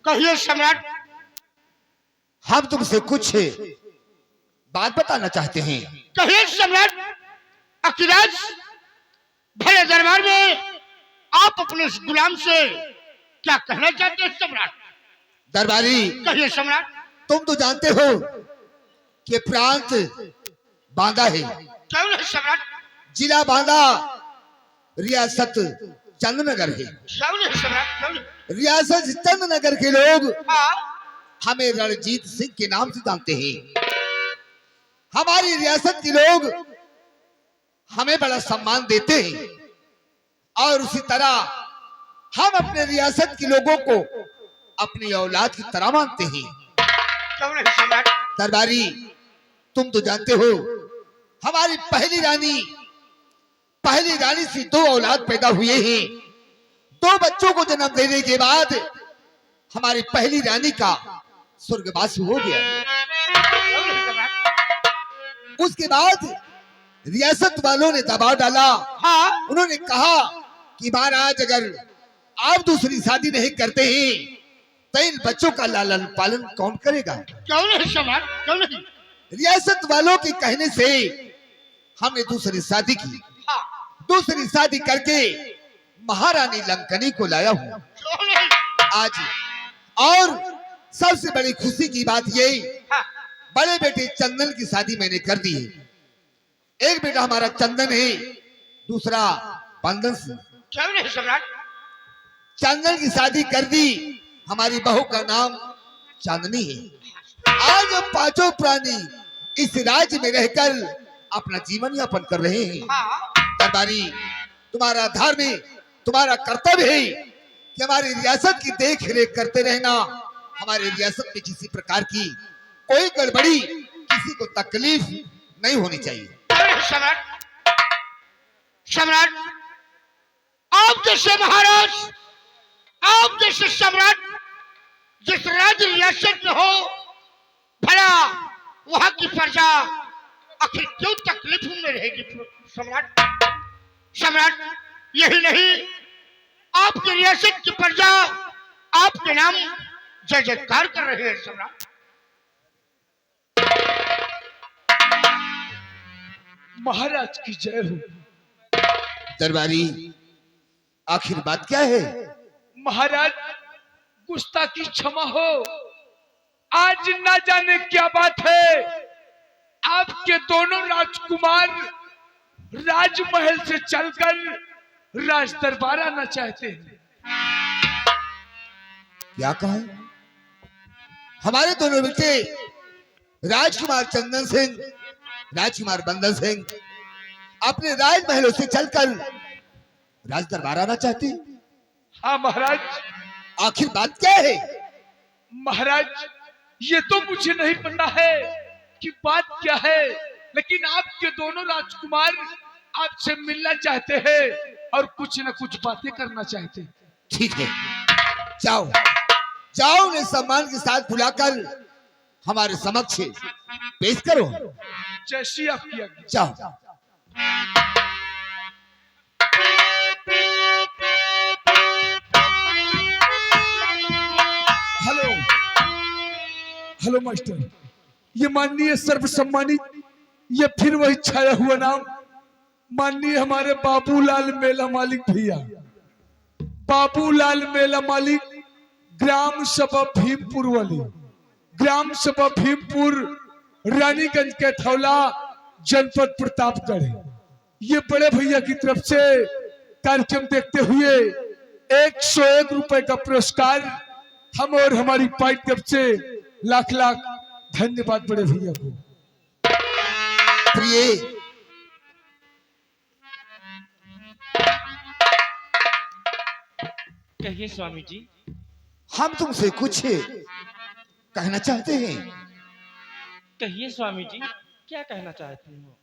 कहिए सम्राट। हम तुमसे कुछ बात बताना चाहते हैं। कहिए सम्राट। अखिराज भले दरबार में आप अपने इस गुलाम से क्या कहना चाहते हैं सम्राट? दरबारी कहिए सम्राट। तुम तो जानते हो कि प्रांत बांदा है। क्यों है सम्राट? जिला बांदा, रियासत चंदनगर है। क्यों है सम्राट? रियासत चंदनगर के लोग हाँ। हमें रणजीत सिंह के नाम से जानते हैं। हमारी रियासत के लोग हमें बड़ा सम्मान देते हैं और उसी तरह हम अपने रियासत के लोगों को अपनी औलाद की तरह मानते हैं। क्यों है सम्राट? दरबारी तुम तो जानते हो हमारी पहली रानी से 2 औलाद पैदा हुए हैं। 2 बच्चों को जन्म देने के बाद हमारी पहली रानी का स्वर्गवास हो गया। उसके बाद रियासत वालों ने दबाव डाला। हाँ। उन्होंने कहा कि महाराज अगर आप दूसरी शादी नहीं करते हैं तो इन बच्चों का लालन पालन कौन करेगा? क्यों नहीं सम्राट? क्यों नहीं? रियासत वालों के कहने से हमने दूसरी शादी की। हाँ। दूसरी शादी करके महारानी लंकनी को लाया हूँ क्यों नहीं? आज। और सबसे बड़ी खुशी की बात यही, हाँ। बड़े बेटे चंदन की शादी मैंने कर दी है। एक बेटा हमारा चंदन है, दूसरा बंदन सिंह। क्यों नहीं सम्राट? चंदन की शादी कर दी। हमारी बहू का नाम चांदनी है। आज हम 5 प्राणी इस राज्य में रहकर अपना जीवन यापन कर रहे हैं। हाँ। दरबारी तुम्हारा धर्म, तुम्हारा कर्तव्य है कि हमारी रियासत की देख रेख करते रहना। हमारे रियासत में किसी प्रकार की कोई गड़बड़ी, किसी को तकलीफ नहीं होनी चाहिए। सम्राट, सम्राट, आप जैसे महाराज, आप जैसे सम्राट जिस राज्य रियासत में हो, भला वहां की प्रजा आखिर क्यों तकलीफ में रहेगी सम्राट? सम्राट, यही नहीं, आपकी रियासत की प्रजा आपके नाम जय जयकार कर रही है सम्राट। महाराज की जय हो। दरबारी आखिर बात क्या है? महाराज गुस्ताखी क्षमा हो, आज ना जाने क्या बात है, आपके दोनों राजकुमार राजमहल से चलकर राज दरबार आना चाहते हैं। क्या कहा? हमारे दोनों बेटे राजकुमार चंदन सिंह, राजकुमार बंदन सिंह अपने राजमहलों से चलकर राज दरबार आना चाहते हैं। हाँ महाराज। आखिर बात क्या है? महाराज ये तो मुझे नहीं पता है कि बात क्या है, लेकिन आपके दोनों राजकुमार आपसे मिलना चाहते हैं और कुछ न कुछ बातें करना चाहते हैं। ठीक है, जाओ जाओ, उन्हें सम्मान के साथ बुलाकर हमारे समक्ष पेश करो। जैसी आपकी आज्ञा। जाओ। हेलो हेलो मास्टर, ये माननीय सर्व सम्मानित, ये फिर वही छाया हुआ नाम, माननीय हमारे बाबूलाल मेला मालिक भैया, बाबूलाल मेला मालिक, ग्राम सभा भीमपुर वाली, ग्राम सभा भीमपुर, रानीगंज के थौला, जनपद प्रतापगढ़। ये बड़े भैया की तरफ से कार्यक्रम देखते हुए 101 रुपए का पुरस्कार हम और हमारी पार्टी तरफ से लाख लाख धन्यवाद बड़े भैया को। प्रिय, कहिए स्वामी जी। हम तुमसे कुछ कहना चाहते हैं। कहिए स्वामी जी, क्या कहना चाहती हो?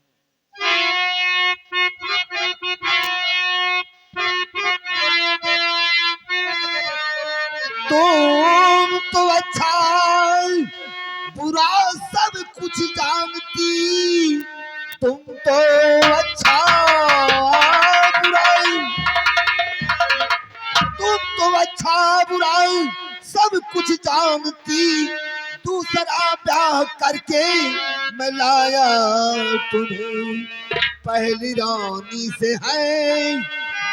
तुम तो अच्छा बुरा सब कुछ जानती, तुम तो अच्छा बुराई, तुम तो अच्छा बुराई सब कुछ जानती, दूसरा ब्याह करके मैं लाया तुम्हें, पहली रानी से है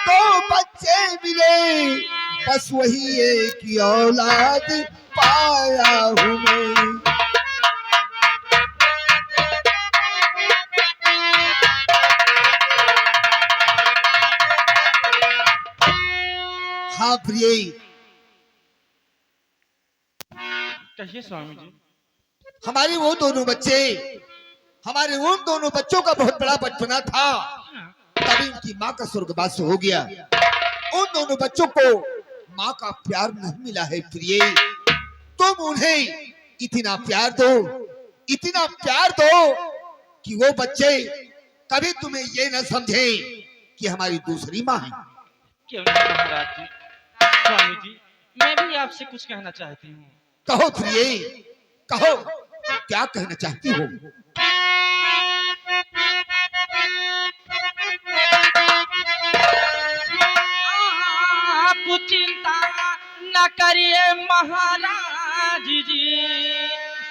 दो बच्चे मिले, बस वही एक ही औलाद पाया हूँ मैं। हाँ प्रिय, कहिए स्वामी जी। हमारे वो दोनों बच्चे, हमारे उन दोनों बच्चों का बहुत बड़ा बचपना था, तभी उनकी माँ का स्वर्गवास हो गया। उन दोनों बच्चों को माँ का प्यार नहीं मिला है प्रिय, तुम उन्हें इतना प्यार दो, इतना प्यार दो कि वो बच्चे कभी तुम्हें ये न समझे कि हमारी दूसरी माँ है। क्यों नहीं महाराज जी। स्वामी जी, मैं भी आपसे कुछ कहना चाहती हूँ। कहो प्रिय, कहो, क्या कहना चाहती हो? आप चिंता न करिए महाराज जी,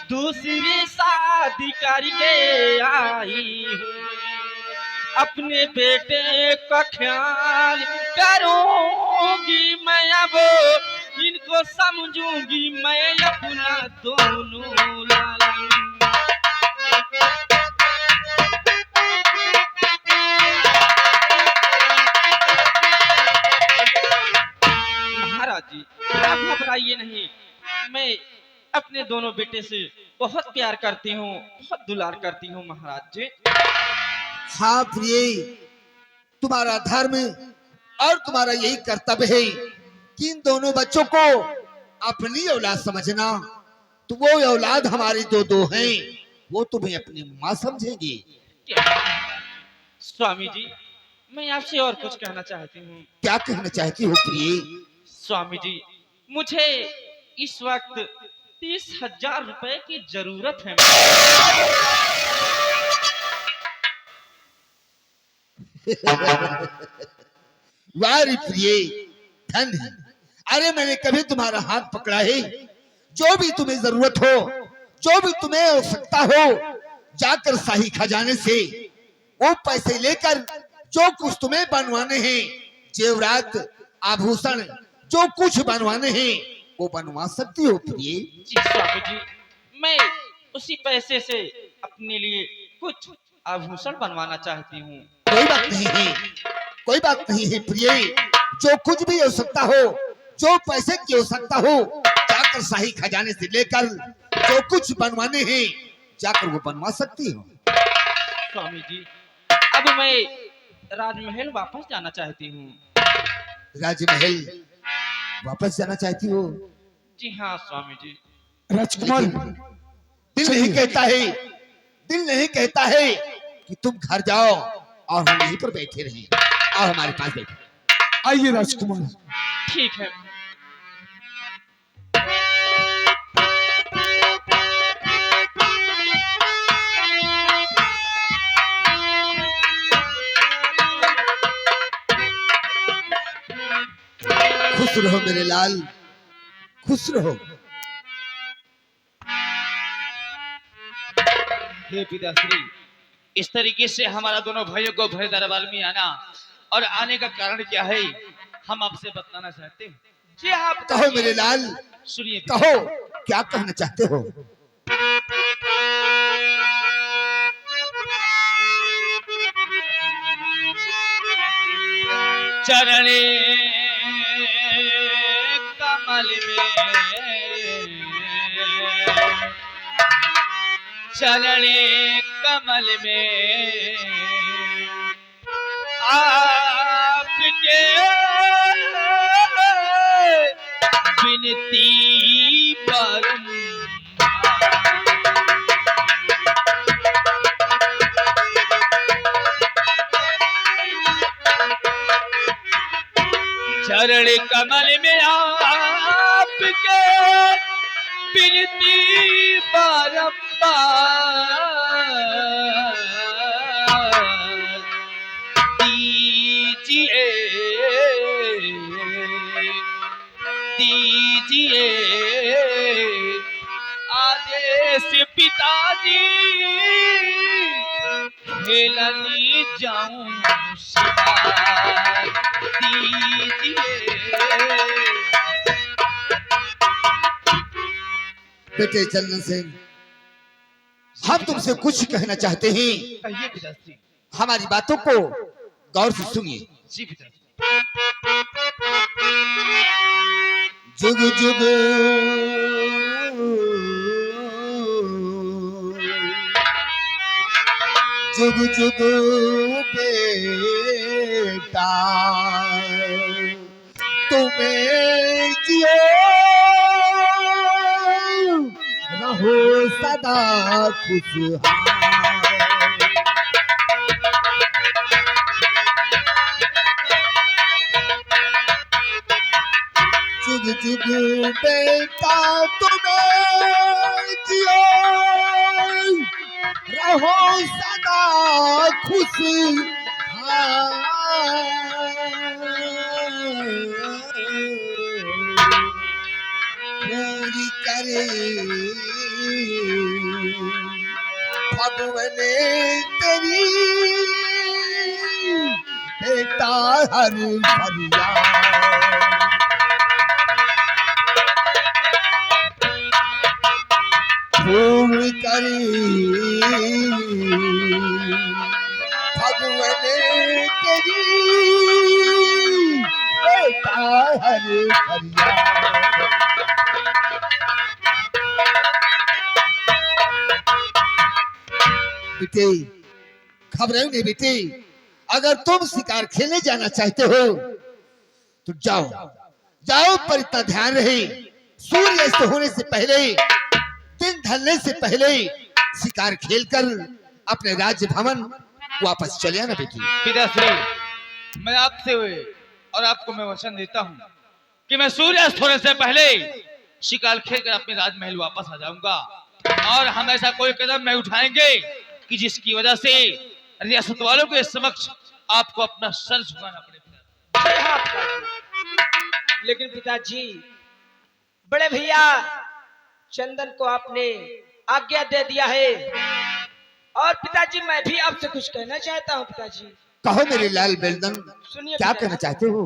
दूसरी शादी करके आई हूँ, अपने बेटे का ख्याल करूंगी मैं, अब इनको समझूंगी मैं अपना दोनों लालन। महाराज जी, आप घबराइए नहीं, मैं अपने दोनों बेटे से बहुत प्यार करती हूँ, बहुत दुलार करती हूँ महाराज जी। हाँ प्रिय, तुम्हारा धर्म और तुम्हारा यही कर्तव्य है कि इन दोनों बच्चों को अपनी औलाद समझना, तो वो औलाद हमारी दो हैं, वो तुम्हें अपनी माँ समझेंगे। स्वामी जी, मैं आपसे और कुछ कहना चाहती हूँ। क्या कहना चाहती हो प्रिय? स्वामी जी, मुझे इस वक्त 30,000 रुपए की जरूरत है। वारी प्रिय, धन है। अरे मैंने कभी तुम्हारा हाथ पकड़ा है? जो भी तुम्हें जरूरत हो, जो भी तुम्हें आवश्यकता हो, जाकर शाही खजाने से वो पैसे लेकर जो कुछ तुम्हें बनवाने हैं, जेवरात, आभूषण, जो कुछ बनवाने हैं वो बनवा सकती हो प्रिय। जी स्वामी जी, मैं उसी पैसे से अपने लिए कुछ आभूषण बनवाना चाहती हूँ। कोई बात नहीं है, कोई बात नहीं है प्रिय, जो कुछ भी आवश्यकता हो, जो पैसे की आवश्यकता हो, जाकर शाही खजाने से लेकर जो कुछ बनवाने हैं जाकर वो बनवा सकती हो। स्वामी जी, अब मैं राजमहल वापस जाना चाहती हूँ। राजमहल वापस जाना चाहती हो? जी हाँ स्वामी जी। राजकुमार, दिल नहीं कहता है, दिल नहीं कहता है कि तुम घर जाओ और हम यहीं पर बैठे रहें, और हमारे पास बैठे। आइए राजकुमार। ठीक है। खुश रहो मेरे लाल, खुश रहो। हे पिताश्री, इस तरीके से हमारा दोनों भाइयों को भरे दरबार में आना और आने का कारण क्या है, हम आपसे बताना चाहते हैं। जी आप कहो मेरे लाल, सुनिए, कहो, क्या कहना चाहते हो? चरणे कमल में चरणे कमल में आपके विनती चरण कमल में आपके विनती बारंबार दीजिए दीजिए आदेश पिताजी खेलनी जाऊं शिकार दीजिए। बेटे चंदन सिंह, हम तुमसे कुछ कहना चाहते हैं। कहिए पिताश्री। हमारी बातों को गौर से सुनिए। जी पिताश्री। जुग जुग जुग जुग बेटा तुम्हें जियो रहो सदा खुशहाल। जुग जुग बेटा तुम्हें जियो रहो सदा पूरी करे भगवान तेरी बेटा हर फरियाद। पूरी करी भगवान तेरी बेटा हर फरियाद। बेटे घबराओ नहीं बेटे, अगर तुम शिकार खेलने जाना चाहते हो तो जाओ जाओ, पर इतना ध्यान रहे सूर्य अस्त होने से पहले, दिन ढलने से पहले शिकार खेलकर अपने राज्य भवन वापस चले आना बेटी। पिताश्री, मैं आपसे और आपको मैं वचन देता हूँ कि मैं सूर्यास्त होने से पहले शिकार खेलकर अपने राजमहल वापस आ जाऊंगा, और हम ऐसा कोई कदम नहीं उठाएंगे कि जिसकी वजह से रियासत वालों के समक्ष आपको अपना सर झुकाना पड़े। लेकिन पिताजी, बड़े भैया चंदन को आपने आज्ञा दे दिया है, और पिताजी मैं भी आपसे कुछ कहना चाहता हूँ। पिताजी कहो मेरे लाल बेलदन, सुनिए। क्या कहना चाहते हो?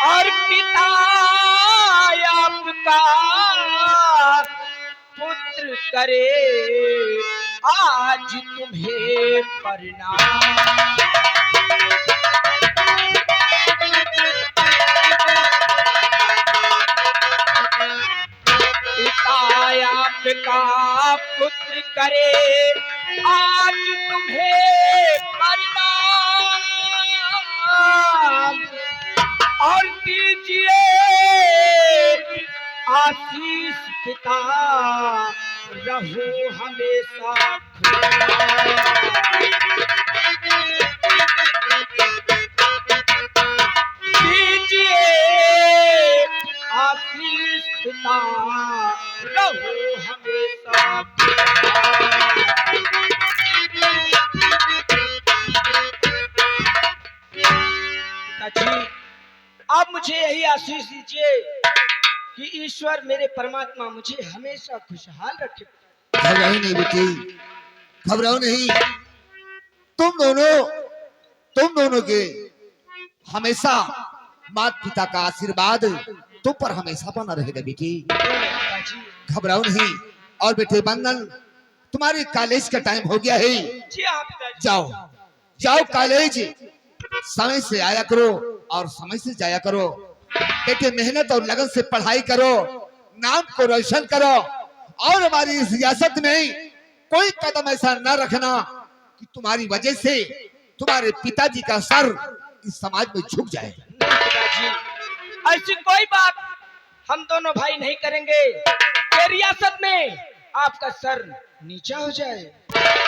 और पिता आपका पुत्र करे आज तुम्हें परिणाम। पिता आपका पुत्र करे आज तुम्हें परिणाम, और दीजिए आशीष पिता रहो हमेशा दीजिए आशीष पिता रहो हमेशा। पिताजी, आप मुझे यही आशीष दीजिए कि ईश्वर मेरे परमात्मा मुझे हमेशा खुशहाल रखे। घबराओ नहीं बेटी, घबराओ नहीं। तुम दोनों के हमेशा माता पिता का आशीर्वाद तुम पर हमेशा बना रहेगा बेटी। घबराओ नहीं। और बेटे बंदन, तुम्हारे कॉलेज का टाइम हो गया है। जी हाँ पिताजी। जाओ जाओ कॉलेज समय से आया करो और समय से जाया करो। बेटे मेहनत और लगन से पढ़ाई करो, नाम को रोशन करो और हमारी इस रियासत में कोई कदम ऐसा न रखना कि तुम्हारी वजह से तुम्हारे पिताजी का सर इस समाज में झुक जाए। नहीं पिताजी, ऐसी कोई बात हम दोनों भाई नहीं करेंगे कि रियासत में आपका सर नीचा हो जाए।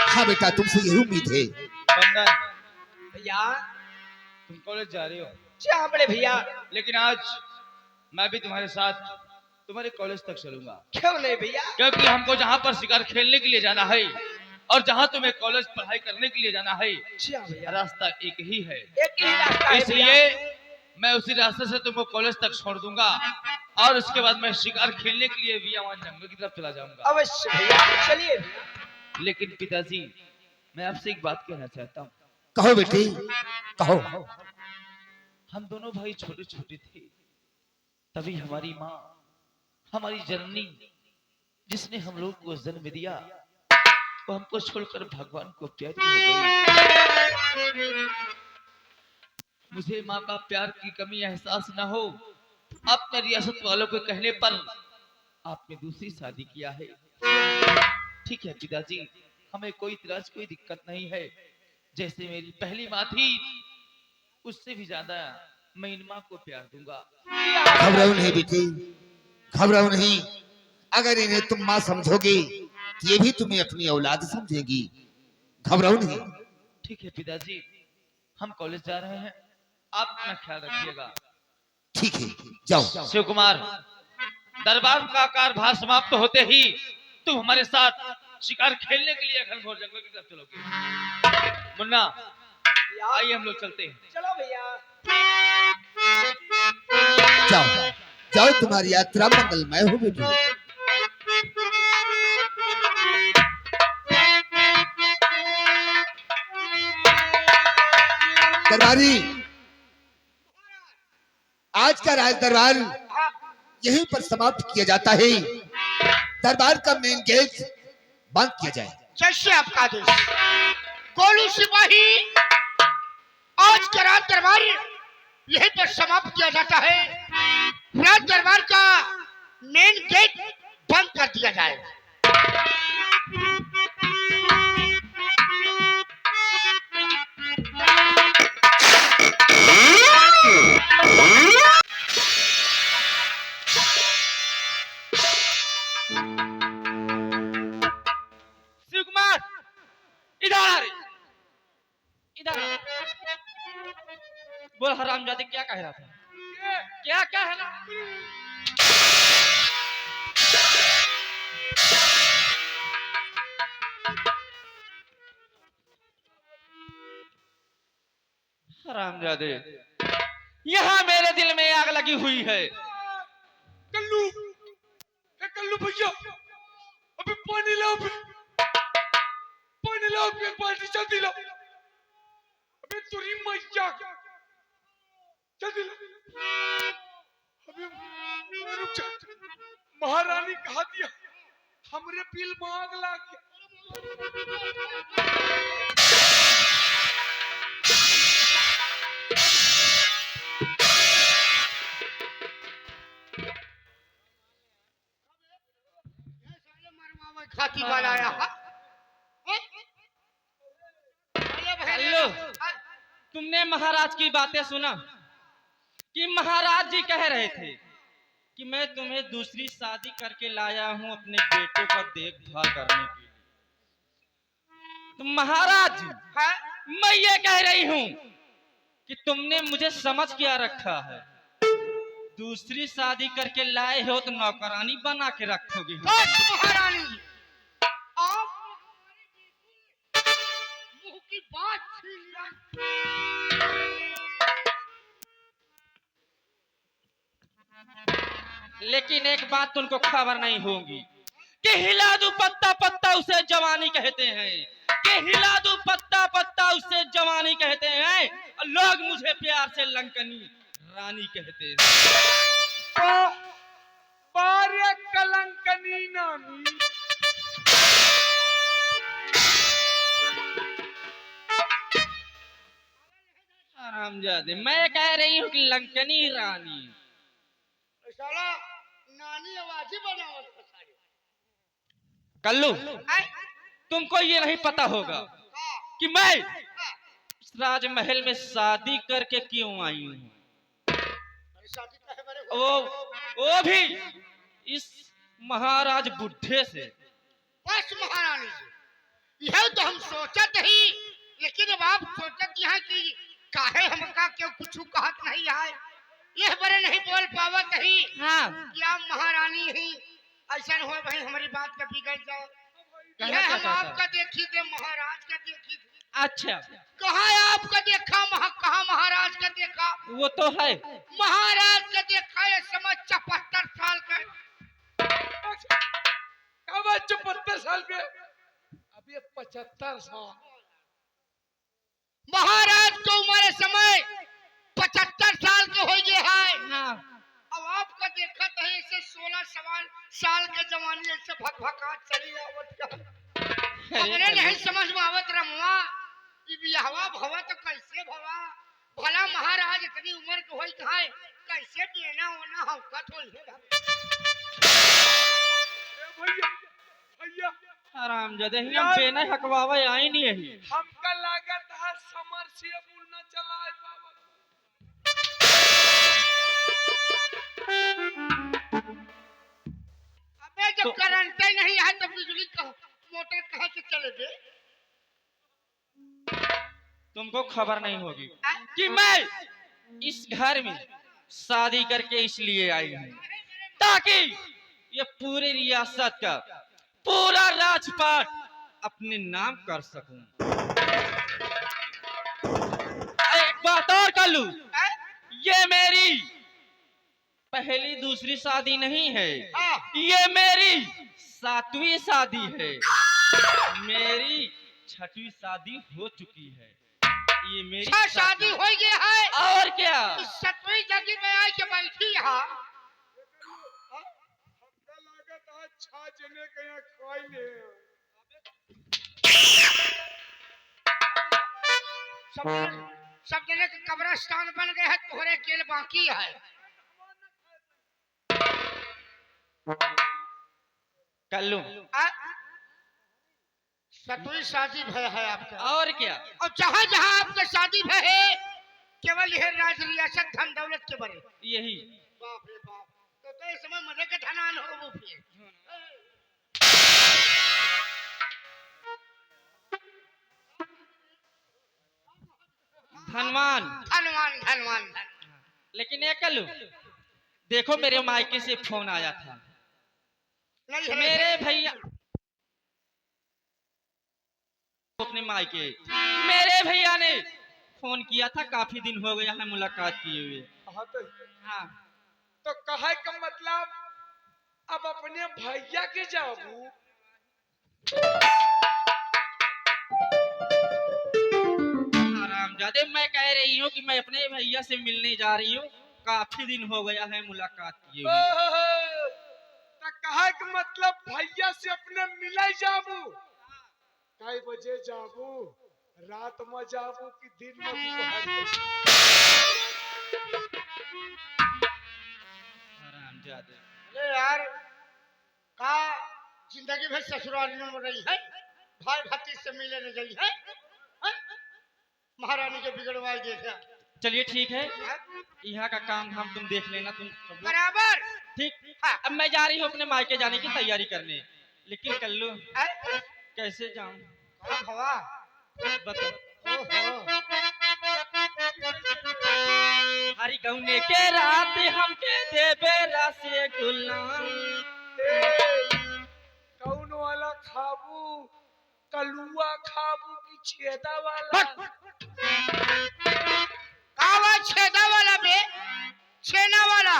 हाँ बेटा, तुमसे यही उम्मीद है। बंदन, भैया तुम कॉलेज जा रहे हो, जी हाँ बड़े भैया। लेकिन आज मैं भी तुम्हारे साथ तुम्हारे कॉलेज तक चलूंगा, क्यों नहीं भैया? क्योंकि हमको जहाँ पर शिकार खेलने के लिए जाना है और जहाँ तुम्हें कॉलेज पढ़ाई करने के लिए जाना है, जी हाँ भैया, रास्ता एक ही है। एक ही रास्ता है भैया। इसलिए मैं उसी रास्ते से तुमको कॉलेज तक छोड़ दूंगा और उसके बाद मैं शिकार खेलने के लिए वियावान जंगल की तरफ चला जाऊंगा। अवश्य भैया, चलिए भैया। लेकिन पिताजी, मैं आपसे एक बात कहना चाहता हूँ। कहो बेटी, कहो। हम दोनों भाई छोटे छोटे थे, तभी हमारी माँ, हमारी जननी, जिसने हम लोग को जन्म दिया, वो हमको छोड़कर भगवान को प्यारी हो गई। मुझे माँ का प्यार की कमी एहसास न हो, अपने रियासत वालों के कहने पर आपने दूसरी शादी किया है। ठीक है पिताजी, हमें कोई इतराज, कोई दिक्कत नहीं है। जैसे मेरी पहली माँ थी, उससे भी ज्यादा मैं इन माँ को प्यार दूंगा। घबराओ नहीं बेटी, घबराओ नहीं। अगर इन्हें तुम माँ समझोगे, ये भी तुम्हें अपनी औलाद समझेगी। घबराओ नहीं। ठीक है पिताजी, हम कॉलेज जा रहे हैं, आप अपना ख्याल रखिएगा। ठीक है, जाओ। शिव कुमार, दरबार का कार्यभार समाप्त होते ही तुम हमारे साथ शिकार खेलने के लिए घनघोर जंगल की तरफ चलोगे। मुन्ना, आइए हम लोग चलते हैं। चलो भैया। जाओ जाओ, तुम्हारी यात्रा मंगलमय हो बेटी। दरबारी, आज का राज दरबार यहीं पर समाप्त किया जाता है। दरबार का मेन गेट बंद किया जाए। जैसे आपका आदेश। गोलू सिपाही, आज का राज दरबार यहीं पर समाप्त किया जाता है। राज दरबार का मेन गेट बंद कर दिया जाए। शिव कुमार, इधर इधर बोल। हरामजादे क्या कह रहा था? क्या कह रहा? हरामजादे, यहाँ मेरे दिल में आग लगी हुई है। कल्लू, ए कल्लू भैया, अबे पानी लाओ, पानी लाओ, एक बाल्टी जल्दी लाओ। अबे तुरी मैया, जल्दी लाओ। अबे रुक जा, महारानी कहा दिया हमरे बिल में आग लाग गया। खाती वाला आया। हेलो, तुमने महाराज की बातें सुना कि महाराज जी कह रहे थे कि मैं तुम्हें दूसरी शादी करके लाया हूं अपने बेटे का देखभाल करने के लिए। तो महाराज, मैं ये कह रही हूं कि तुमने मुझे समझ क्या रखा है? दूसरी शादी करके लाए हो तो नौकरानी बना के रखोगे। महारानी, आप मुंह की बात छीन लिया। लेकिन एक बात तुमको खबर नहीं होगी कि हिला दूं पत्ता पत्ता उसे जवानी कहते हैं, कि हिला दूं पत्ता पत्ता उसे जवानी कहते हैं, और लोग मुझे प्यार से लंकनी रानी कहते हैं। बारे कलंकनी नामी, हरामजादे, मैं कह रही हूँ कि लंकनी रानी। साला नानी आवाजी बनावत है सारी। कल्लू, आय, तुमको ये नहीं पता होगा हाँ, कि मैं हाँ। इस राजमहल में शादी करके क्यों आई हूँ। अरे शादी काहे बारे हो? वो भी इस महाराज बुढ़े से। बस महारानी जी, यह तो हम सोचत ही, लेकिन अब आप सोचत यहाँ कि काहे हमका क्यों कुछ कहत नहीं है, यह बड़े नहीं बोल पावत ही। हाँ, कि आप महारानी ही, ऐसा हो भाई हमारी बात का बिगड़ जाए। कहना यह क्या हम चाहता आपका देखी थे, महाराज का देखी थे। अच्छा, कहाँ आपका देखा, कहाँ महाराज का देखा? वो तो है। महाराज का देखा ये समझ 74 साल का। कब 74 साल के? अब ये 75 साल। महाराज को उम्र समय 75 साल के हो गए है। हाँ, अब आपका देखा तो है इसे 16 साल के जवानी से भगभका चली आवत का। हमने नहीं समझ में आवत रमुआ कि बियाहवा भवा तो कैसे भवा, भला महाराज इतनी उम्र के होई कहां कैसे बेना होना हौकत होई है। भैया भैया हरामजादे, हम बेना हकवावे आई नहीं यही। हमका लागत है समरसेबुल न चलाए बाबा। अबे जब करंट ही नहीं है तो बिजली का मोटर कहां से चले बे? तुमको खबर नहीं होगी कि मैं इस घर में शादी करके इसलिए आई हूँ ताकि ये पूरी रियासत का पूरा राजपाट अपने नाम कर सकूं। एक बात और कर लूं, ये मेरी पहली दूसरी शादी नहीं है, ये मेरी 7वीं शादी है। मेरी 6वीं शादी हो चुकी है। ये मेरी 6 शादी हो गई है और क्या। इस 7वीं जगह में आके बैठी यहाँ। हमका लागत है 6 जने के यहाँ खाइले। सब जने के कब्रिस्तान बन गए हैं, तोहरे केल बाकी है। कल्लू, 7वीं शादी भय है आपका। और क्या। और जहाँ जहाँ आपका शादी भय है केवल यह राज रियासत धन दौलत के बरे। यही बाप रे बाप, तो इस समय मजे के धनान हो वो फिर। धनवान। धनवान धनवान। लेकिन ये कल्लू, देखो मेरे मायके से फोन आया था। नहीं मेरे भैया अपने मायके, मेरे भैया ने फोन किया था, काफी दिन हो गया है मुलाकात किए हुए। हाँ हाँ, तो कहे का मतलब अब अपने भैया के जाबू। हरामजादे, मैं कह रही हूँ कि मैं अपने भैया से मिलने जा रही हूँ, काफी दिन हो गया है मुलाकात किए हुए। तो कहे का मतलब भैया से अपने मिले जाबू। कई बजे जाबू, रात में जाबू कि दिन में दोपहर में? हरामजादे, अरे यार का जिंदगी भर ससुराल में हो रही है, भाई भतीज से मिले न गई है, हैं? महारानी के बिगड़वाई देखा। चलिए ठीक है, यहाँ का काम हम तुम देख लेना, तुम सब लोग। बराबर। ठीक। अब मैं जा रही हूँ अपने मायके जाने की तैयारी करने, लेकिन कल्लू हैं? कैसे जाऊं कहाँ हवा? बताओ। ओहो। हरी गौने के रात हमके देबे रसे गुलाम। कौन वाला खाबू, कलुआ खाबू की छेदा वाला? कावा छेदा वाला बे, छेना वाला।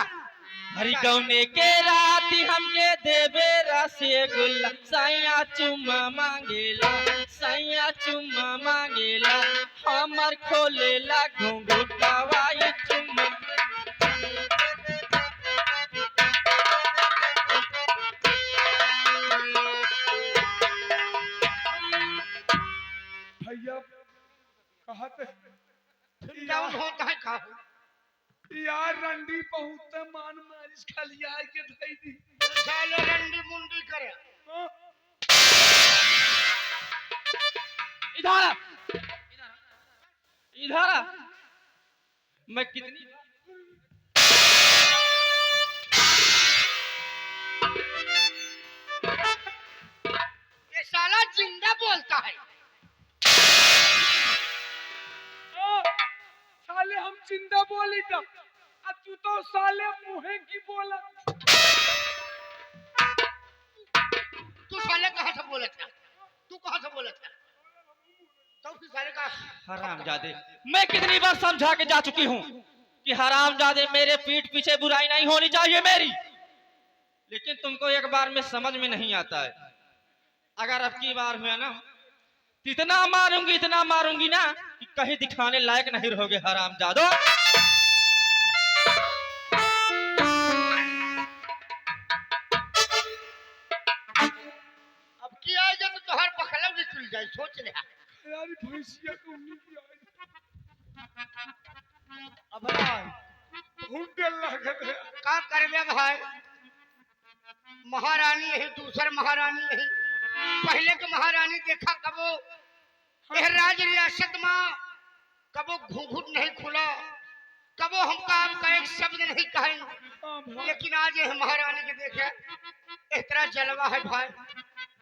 हरी गौने के रात हमके देबे रसे गुलाम। सैया चुम्मा मांगेला, सैया चुम्मा मांगेला, हमर खोलेला घुंघुटावा ये चुम्मा। भैया कहते वृंदावन है का यार रंडी बहुत मान मारिश खाली आए के धई दी साले रंडी मुंडी करे हाँ? इधर आ, इधर आ। मैं कितनी ये साला जिंदा बोलता है। साले हम जिंदा बोली था आ तू तो साले मुहे की बोला तू साले कहाँ से बोला था? तू कहाँ से बोला था? तो फिर साले का हरामजादे, मैं कितनी बार समझा के जा चुकी हूँ कि हरामजादे मेरे पीठ पीछे बुराई नहीं होनी चाहिए मेरी, लेकिन तुमको एक बार में समझ में नहीं आता है। अगर अब की बार हुआ ना तो इतना मारूंगी ना कि कहीं दिखाने लायक नहीं रहोगे हरामजादो। अब की आएगा तो तोहर पखला भी खुल जाए, सोच ले। यार भैंसिया को उम्मीद आई अब भाई बहुत डर लागत है का करबे भाई? महारानी है, दूसर महारानी है। पहले के महारानी देखा कबो यह राज रियासत में कबो घूंघट नहीं खुला, कबो हमका आपका एक शब्द नहीं कहे, लेकिन आज यह महारानी के देखे इस तरह जलवा है भाई।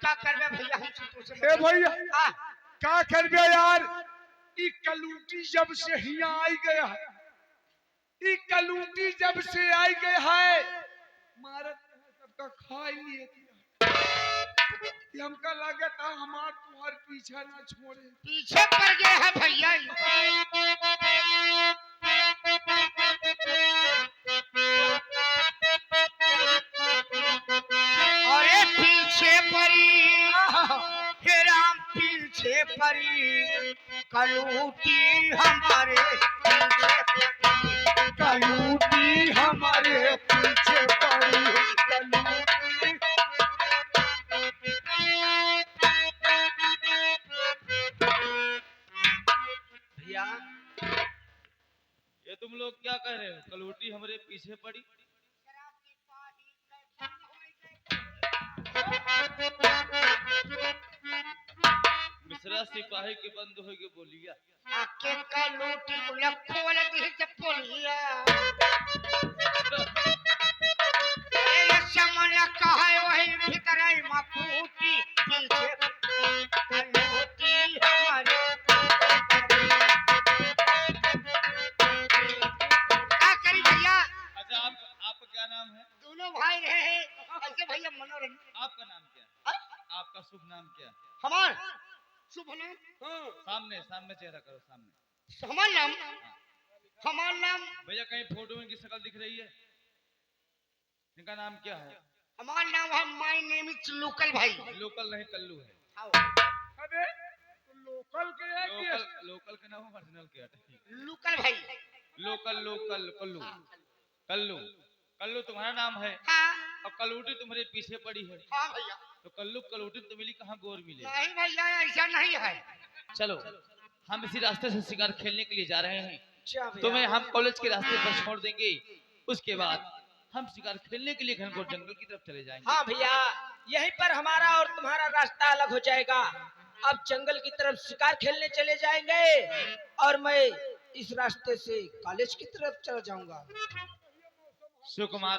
क्या करबे भैया? हम तुझसे ए भैया हाँ, का कर गया यार? ई कलूटी जब से हिया आई गया है, ई कलूटी जब से आई गया है मारत सबका खा ही लिए दिया। हमका लगा था हमार तुम्हार पीछा ना छोड़े। पीछे पड़ गए हैं भैया। अरे पीछे पड़ी हे राम, पीछे पड़ी कलूटी हमारे पीछे पड़ी। कलूटी हमारे पीछे पड़ी कलूटी। भैया ये तुम लोग क्या कह रहे हो? कलूटी हमारे पीछे पड़ी? मिश्रा सिपाही के बंद हो के बोलिया। आके कलूटी लखो वाला दिही से बोलिया। ये सामने कहा है वही भीतर है मकूटी पीछे कलूटी हमारे। क्या करी भैया? अच्छा आपका क्या नाम है? दोनों भाई रहे हैं ऐसे भैया मनोरंजन। आपका नाम क्या है? हाँ? आपका शुभ नाम क्या है? हमार शुभ नाम सामने सामने चेहरा करो, सामने। हमार नाम भैया कहीं फोटो में इनकी शक्ल दिख रही है? इनका नाम क्या है? हमार नाम है माय नेम इज लोकल भाई। लोकल नहीं, कल्लू है। आओ। अरे तो लोकल के है कि लोकल के नाम ओरिजिनल क्या है? लोकल भाई। लोकल लोकल कल्लू कल्लू कल्लू तुम्हारा नाम है हाँ और कलूटी तुम्हारे पीछे पड़ी है। हाँ भैया। तो कल्लू कलूटी तो मिली कहाँ, गोर मिले? नहीं भैया ऐसा नहीं है। चलो हम इसी रास्ते से शिकार खेलने के लिए जा रहे हैं। अच्छा भैया। तुम्हें हम कॉलेज के रास्ते पर छोड़ देंगे, उसके बाद हम शिकार खेलने के लिए घनघोर जंगल की तरफ चले जाएंगे। हाँ भैया, यहीं पर हमारा और तुम्हारा रास्ता अलग हो जाएगा। अब जंगल की तरफ शिकार खेलने चले जाएंगे और मैं इस रास्ते से कॉलेज की तरफ चला जाऊंगा। शिव कुमार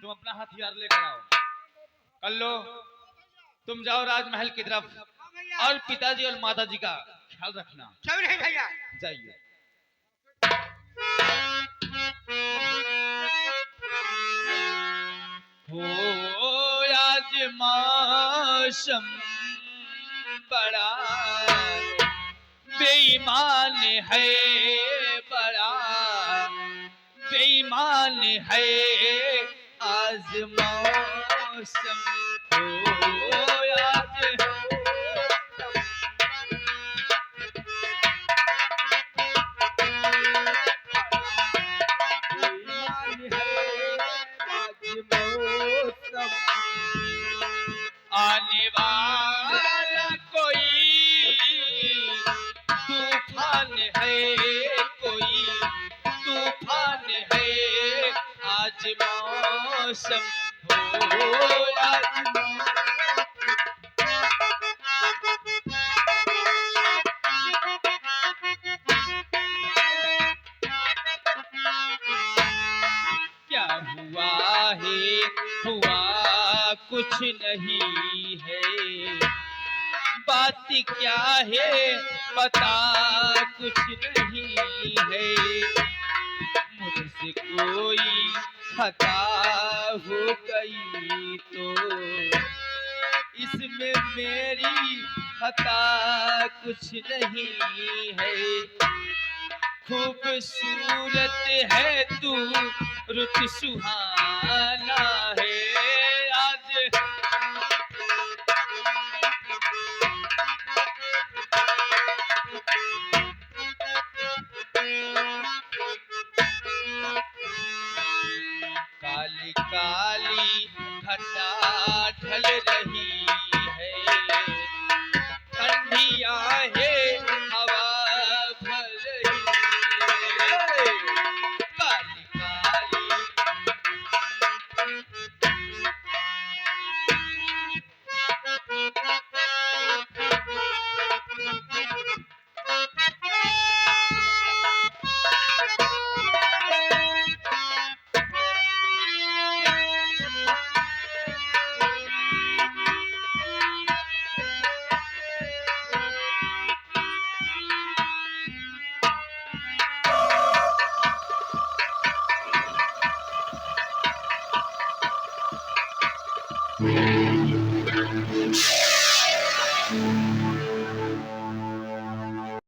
तुम अपना हथियार लेकर आओ। कल्लो तुम जाओ राजमहल की तरफ हाँ भैया। और पिताजी और माताजी का ख्याल रखना। क्यों नहीं भैया? जाइए। हो आज मौसम बड़ा बेईमान है, बड़ा बेईमान है आज मौसम। हो आज आने वाला कोई तूफान है, कोई मौसम हो आज क्या हुआ है, हुआ कुछ नहीं है, बात क्या है पता कुछ नहीं है, मुझसे कोई खता हो गई तो इसमें मेरी खता कुछ नहीं है। खूबसूरत है तू, रुत सुहाना है आज काली काली घटा ढल रही है, ठंडिया है हवा भर रही है, काली काली है।